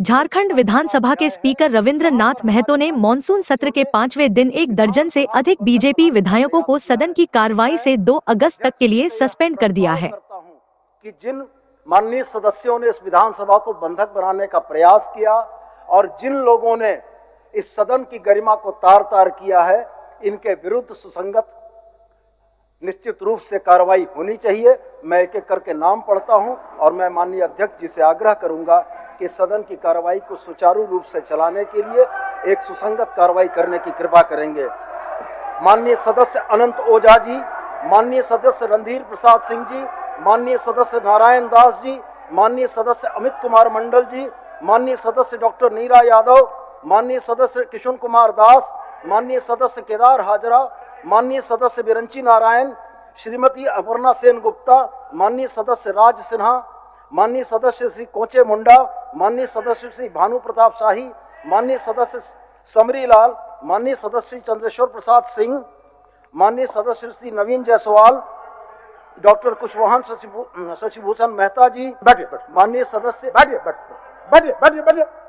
झारखंड विधानसभा के स्पीकर रविंद्र नाथ महतो ने मॉनसून सत्र के 5वें दिन 1 दर्जन से अधिक बीजेपी विधायकों को सदन की कार्रवाई से 2 अगस्त तक के लिए सस्पेंड कर दिया है। कि जिन माननीय सदस्यों ने इस विधानसभा को बंधक बनाने का प्रयास किया और जिन लोगों ने इस सदन की गरिमा को तार-तार किया है, इनके विरुद्ध सुसंगत निश्चित रूप से कार्रवाई होनी चाहिए। मैं एक एक करके नाम पढ़ता हूं और मैं माननीय अध्यक्ष जी से आग्रह करूंगा कि सदन की कार्रवाई को सुचारू रूप से चलाने के लिए एक सुसंगत कार्रवाई करने की कृपा करेंगे। माननीय सदस्य अनंत ओझा जी, माननीय सदस्य रणधीर प्रसाद सिंह जी, माननीय सदस्य नारायण दास जी, माननीय सदस्य अमित कुमार मंडल जी, माननीय सदस्य डॉक्टर नीरा यादव, माननीय सदस्य किशुन कुमार दास, माननीय सदस्य केदार हाजरा, माननीय सदस्य बिरंची नारायण, श्रीमती अपर्णा सेन गुप्ता, माननीय सदस्य राज सिन्हा, माननीय सदस्य श्री कोचे मुंडा, माननीय सदस्य श्री भानु प्रताप शाही, माननीय सदस्य समरी लाल, माननीय सदस्य श्री चंद्रेश्वर प्रसाद सिंह, माननीय सदस्य श्री नवीन जायसवाल, डॉक्टर कुशवाहा शशिभूषण मेहता जी, माननीय सदस्य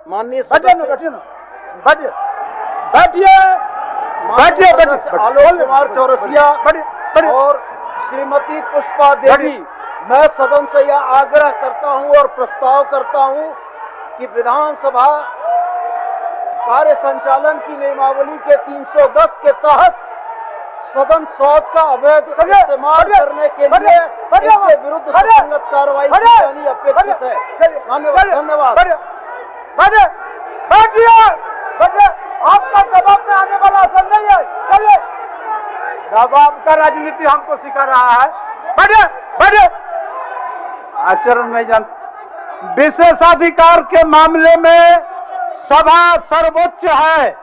माननीय आलोक कुमार चौरसिया और श्रीमती पुष्पा देवी। मैं सदन से यह आग्रह करता हूं और प्रस्ताव करता हूं कि विधानसभा कार्य संचालन की नियमावली के 310 के तहत सदन सौद का अवैध इस्तेमाल करने के लिए इनके विरुद्ध सुसंगत कार्रवाई की जानी अपेक्षित है। धन्यवाद। आपका दबाव में आने वाला असर नहीं है। चलिए, दबाव का राजनीति हमको सिखा रहा है। बढ़े आचरण नहीं जानते। विशेषाधिकार के मामले में सभा सर्वोच्च है।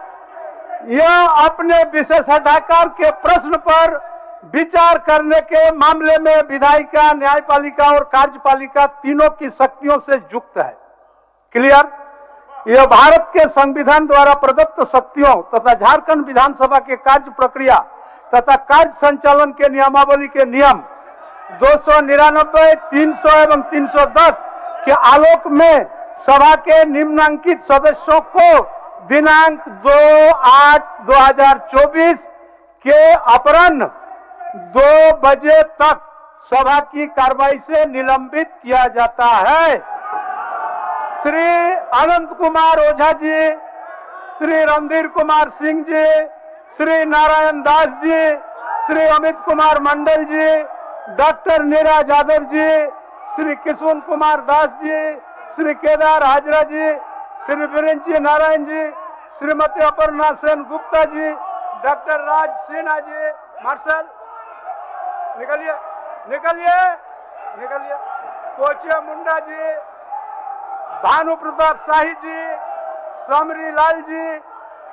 यह अपने विशेषाधिकार के प्रश्न पर विचार करने के मामले में विधायिका, न्यायपालिका और कार्यपालिका तीनों की शक्तियों से युक्त है। क्लियर? यह भारत के संविधान द्वारा प्रदत्त शक्तियों तथा झारखंड विधानसभा के कार्य प्रक्रिया तथा कार्य संचालन के नियमावली के नियम 299, 300 एवं 310 के आलोक में सभा के निम्नांकित सदस्यों को दिनांक 2/8/2024 के अपराह्न 2 बजे तक सभा की कार्रवाई से निलंबित किया जाता है। श्री अनंत कुमार ओझा जी, श्री रणधीर कुमार सिंह जी, श्री नारायण दास जी, श्री अमित कुमार मंडल जी, डॉक्टर नीरा यादव जी, श्री किशुन कुमार दास जी, श्री केदार हाजरा जी, श्री बिरंची नारायण जी, श्रीमती अपर्णा सेन गुप्ता जी, डॉक्टर राज सिन्हा जी, मार्शल निकलिए, कोचे मुंडा जी, भानु प्रताप शाही जी, समरी लाल जी,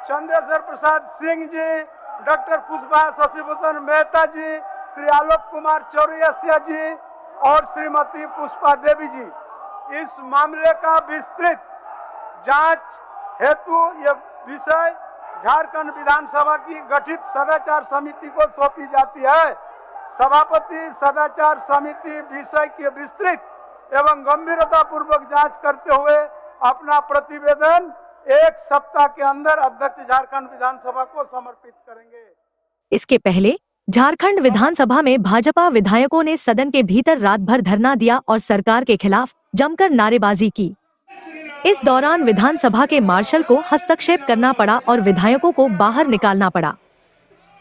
चंद्रेश्वर प्रसाद सिंह जी, डॉक्टर पुष्पा शशिभूषण मेहता जी, श्री आलोक कुमार चौरसिया जी और श्रीमती पुष्पा देवी जी। इस मामले का विस्तृत जांच हेतु यह विषय झारखंड विधानसभा की गठित सदाचार समिति को सौंपी जाती है। सभापति सदाचार समिति विषय की विस्तृत एवं गंभीरता पूर्वक जांच करते हुए अपना प्रतिवेदन 1 सप्ताह के अंदर अध्यक्ष झारखंड विधानसभा को समर्पित करेंगे। इसके पहले झारखंड विधानसभा में भाजपा विधायकों ने सदन के भीतर रात भर धरना दिया और सरकार के खिलाफ जमकर नारेबाजी की। इस दौरान विधानसभा के मार्शल को हस्तक्षेप करना पड़ा और विधायकों को बाहर निकालना पड़ा।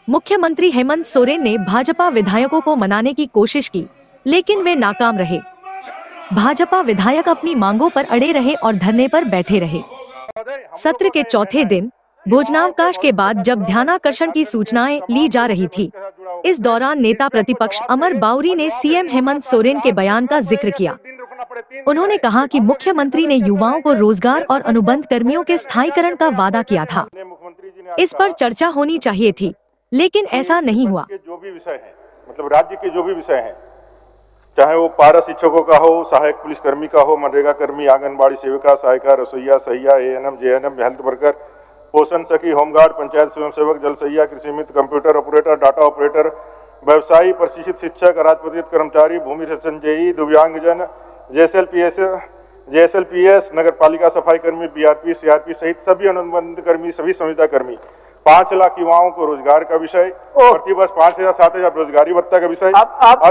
मुख्यमंत्री हेमंत सोरेन ने भाजपा विधायकों को मनाने की कोशिश की, लेकिन वे नाकाम रहे। भाजपा विधायक अपनी मांगों पर अड़े रहे और धरने पर बैठे रहे। सत्र के चौथे दिन भोजनावकाश के बाद जब ध्यानाकर्षण की सूचनाएं ली जा रही थी, इस दौरान नेता प्रतिपक्ष अमर बाउरी ने सीएम हेमंत सोरेन के बयान का जिक्र किया। उन्होंने कहा कि मुख्यमंत्री ने युवाओं को रोजगार और अनुबंध कर्मियों के स्थायीकरण का वादा किया था। इस पर चर्चा होनी चाहिए थी, लेकिन ऐसा नहीं हुआ। जो भी विषय है, मतलब राज्य के जो भी विषय हैं, चाहे वो पारा शिक्षकों का हो, सहायक पुलिसकर्मी का हो, मनरेगा कर्मी, आंगनबाड़ी सेविका, सहायिका, रसोईया, सहिया, एएनएम, जेएनएम, हेल्थ वर्कर, पोषण सखी, होमगार्ड, पंचायत स्वयंसेवक, जल सहिया, कृषि मित्र, कंप्यूटर ऑपरेटर, डाटा ऑपरेटर, व्यवसायी, प्रशिक्षित शिक्षक, राजपत्रित कर्मचारी, भूमि संचयी, दिव्यांगजन, जेएसएलपीएस, JSLPS, नगर पालिका सफाई कर्मी, BRP, CRP सहित सभी अनुबंध कर्मी, सभी संविदा कर्मी, 5 लाख युवाओं को रोजगार का विषय, प्रतिवर्ष 5,000 7,000 रोजगारी भत्ता का विषय।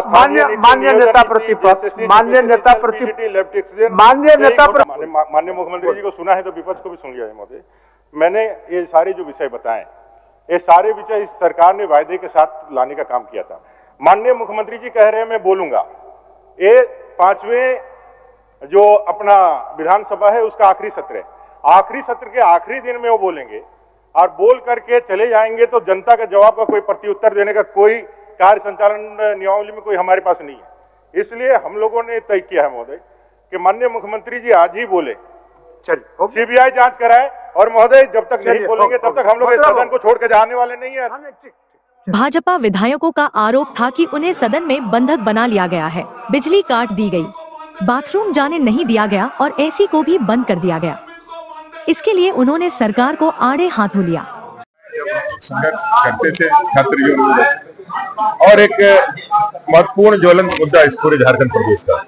माननीय नेता प्रतिपक्ष, माननीय मुख्यमंत्री जी को सुना है तो विपक्ष को भी सुन लिया है महोदय। मैंने ये सारे जो विषय बताए, ये सारे विषय इस सरकार ने वायदे के साथ लाने का काम किया था। माननीय मुख्यमंत्री जी कह रहे हैं मैं बोलूंगा, ये 5वें जो अपना विधानसभा है उसका आखिरी सत्र है, आखिरी सत्र के आखिरी दिन में वो बोलेंगे और बोल करके चले जाएंगे, तो जनता का जवाब का कोई प्रत्युत्तर देने का कोई कार्य संचालन नियमावली में कोई हमारे पास नहीं है। इसलिए हम लोगों ने तय किया है महोदय कि माननीय मुख्यमंत्री जी आज ही बोले, CBI जांच कराए, और महोदय जब तक नहीं बोलेंगे तब तक हम लोग इस सदन को छोड़ के जाने वाले नहीं है। भाजपा विधायकों का आरोप था कि उन्हें सदन में बंधक बना लिया गया है, बिजली काट दी गई, बाथरूम जाने नहीं दिया गया और AC को भी बंद कर दिया गया। इसके लिए उन्होंने सरकार को आड़े हाथों लिया। संघर्ष करते थे छात्र यूनियन, और एक महत्वपूर्ण ज्वलंत मुद्दा इस पूरे झारखंड प्रदेश का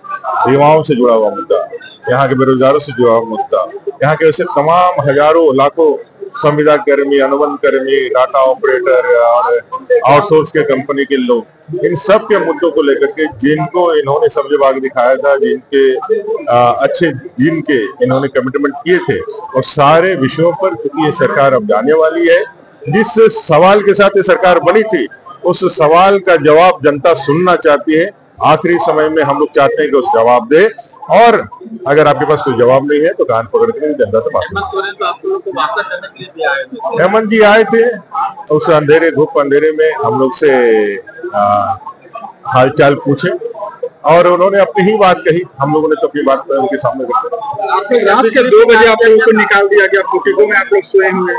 युवाओं से जुड़ा हुआ मुद्दा, यहाँ के बेरोजगारों से जुड़ा हुआ मुद्दा, यहाँ के ऐसे तमाम हजारों लाखों संविदा कर्मी, अनुबंध कर्मी, डाटा ऑपरेटर और आउटसोर्स के कंपनी के लोग, इन सब के मुद्दों को लेकर के जिनको इन्होंने सब्जी बाग दिखाया था, जिनके इन्होंने कमिटमेंट किए थे, और सारे विषयों पर क्योंकि ये सरकार अब जाने वाली है, जिस सवाल के साथ ये सरकार बनी थी उस सवाल का जवाब जनता सुनना चाहती है। आखिरी समय में हम लोग चाहते हैं कि उस जवाब दे, और अगर आपके पास कोई जवाब नहीं है तो कान पकड़ के जनता से बात करें। हेमंत जी आए थे, उस अंधेरे धूप अंधेरे में हम लोग से हालचाल पूछे और उन्होंने अपनी ही बात कही, हम लोगों ने तो अपनी बात उनके सामने रखी। रात के 2 बजे आप लोगों को निकाल दिया गया, पोर्टिको में आप लोग सोए हुए,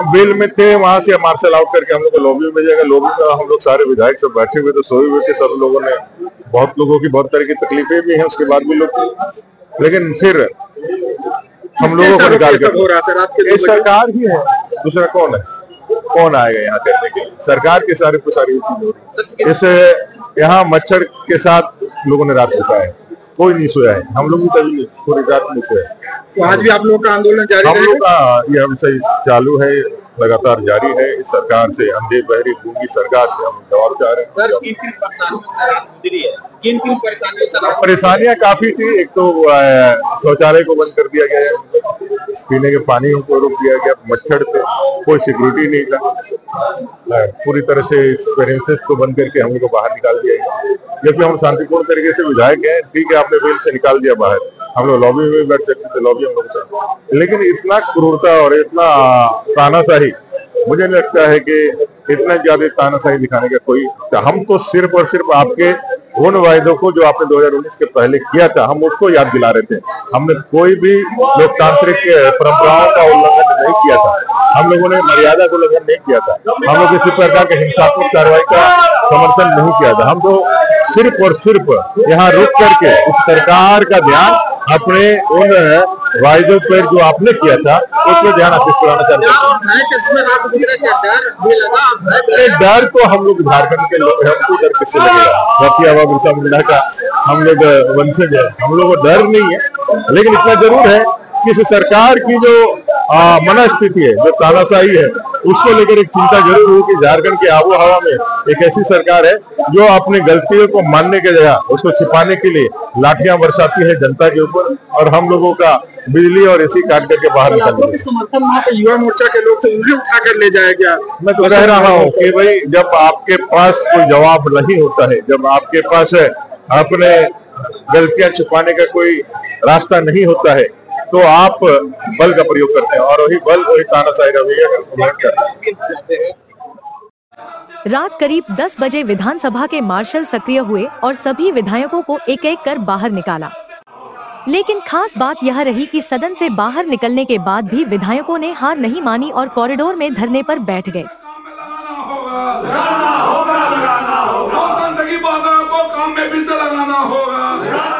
बेल में थे, वहां से मार्शल आउट करके हम लोग को लॉबी में भेजा। लॉबी में हम लोग सारे विधायक सब बैठे हुए थे, सोए हुए थे, सब लोगों ने, बहुत लोगों की बहुत तरह की तकलीफें भी हैं, उसके बाद भी लोग, लेकिन फिर हम लोगों को निकाल कर, ये सरकार ही है, दूसरा कौन है, कौन आएगा यहाँ करने के लिए? सरकार के सारे को सारी इसे यहाँ मच्छर के साथ लोगों ने रात बिताया है, कोई नहीं सोया है, हम लोग भी कभी पूरी रात नहीं सोया। तो आज भी आप लोगों का आंदोलन जारी है? हम लोग का यह विषय चालू है, लगातार जारी है। इस सरकार से, अंधे बहरी गूंगी सरकार से हम जवाब चाह रहे हैं। परेशानियां काफी थी। एक तो शौचालय को बंद कर दिया गया, पीने के पानी को रोक दिया गया, मच्छर थे, कोई सिक्योरिटी नहीं था, पूरी तरह से प्रेमिसेस को बंद करके हम लोग को बाहर निकाल दिया गया। जबकि हम शांतिपूर्ण तरीके से विधायक हैं, ठीक है, आपने बेल से निकाल दिया बाहर, हम लोग लॉबी में बैठ सकते थे, लॉबी हम लोग, लेकिन इतना क्रूरता और इतना तानाशाही, मुझे नहीं लगता है कि इतना ज्यादा तानाशाही दिखाने का कोई, हम तो सिर्फ और सिर्फ आपके उन वायदों को जो आपने 2019 के पहले किया था, हम उसको याद दिला रहे थे। हमने कोई भी लोकतांत्रिक परंपराओं का उल्लंघन नहीं किया था, हम लोगों ने मर्यादा का उल्लंघन नहीं किया था, हम लोग किसी प्रकार के हिंसात्मक कार्रवाई का समर्थन नहीं किया था। हम तो सिर्फ और सिर्फ यहाँ रुक करके उस सरकार का ध्यान अपने उन वायदों पर जो आपने किया था उस पर ध्यान आकृष्ट कराना चाहते हैं। डर तो हम लोग झारखंड के लोग हैं, हमको डर किससे लगेगा? बिरसा मुंडा का हम लोग वंशज है, हम लोग को डर नहीं है, लेकिन इतना जरूर है कि इस सरकार की जो मनस्थिति है, जो तानाशाही है, उसको लेकर एक चिंता जरूर हुई कि झारखंड की आबो हवा में एक ऐसी सरकार है जो अपनी गलतियों को मानने के जगह उसको छिपाने के लिए लाठियां बरसाती है जनता के ऊपर, और हम लोगों का बिजली और एसी काट करके बाहर निकाल दिया। समर्थन वहाँ पे युवा मोर्चा के लोग थे, उन्हें उठा कर ले जाया गया। मैं तो कह रहा हूँ कि भाई जब आपके पास कोई जवाब नहीं होता है, जब आपके पास अपने गलतियां छुपाने का कोई रास्ता नहीं होता है, तो आप बल का प्रयोग करते हैं, और वही बल, वही तानाशाही रवैया का उपयोग करते हैं। रात करीब 10 बजे विधानसभा के मार्शल सक्रिय हुए और सभी विधायकों को एक एक कर बाहर निकाला। लेकिन खास बात यह रही कि सदन से बाहर निकलने के बाद भी विधायकों ने हार नहीं मानी और कॉरिडोर में धरने पर बैठ गए। लगाना होगा। काम में फिर से लगाना होगा।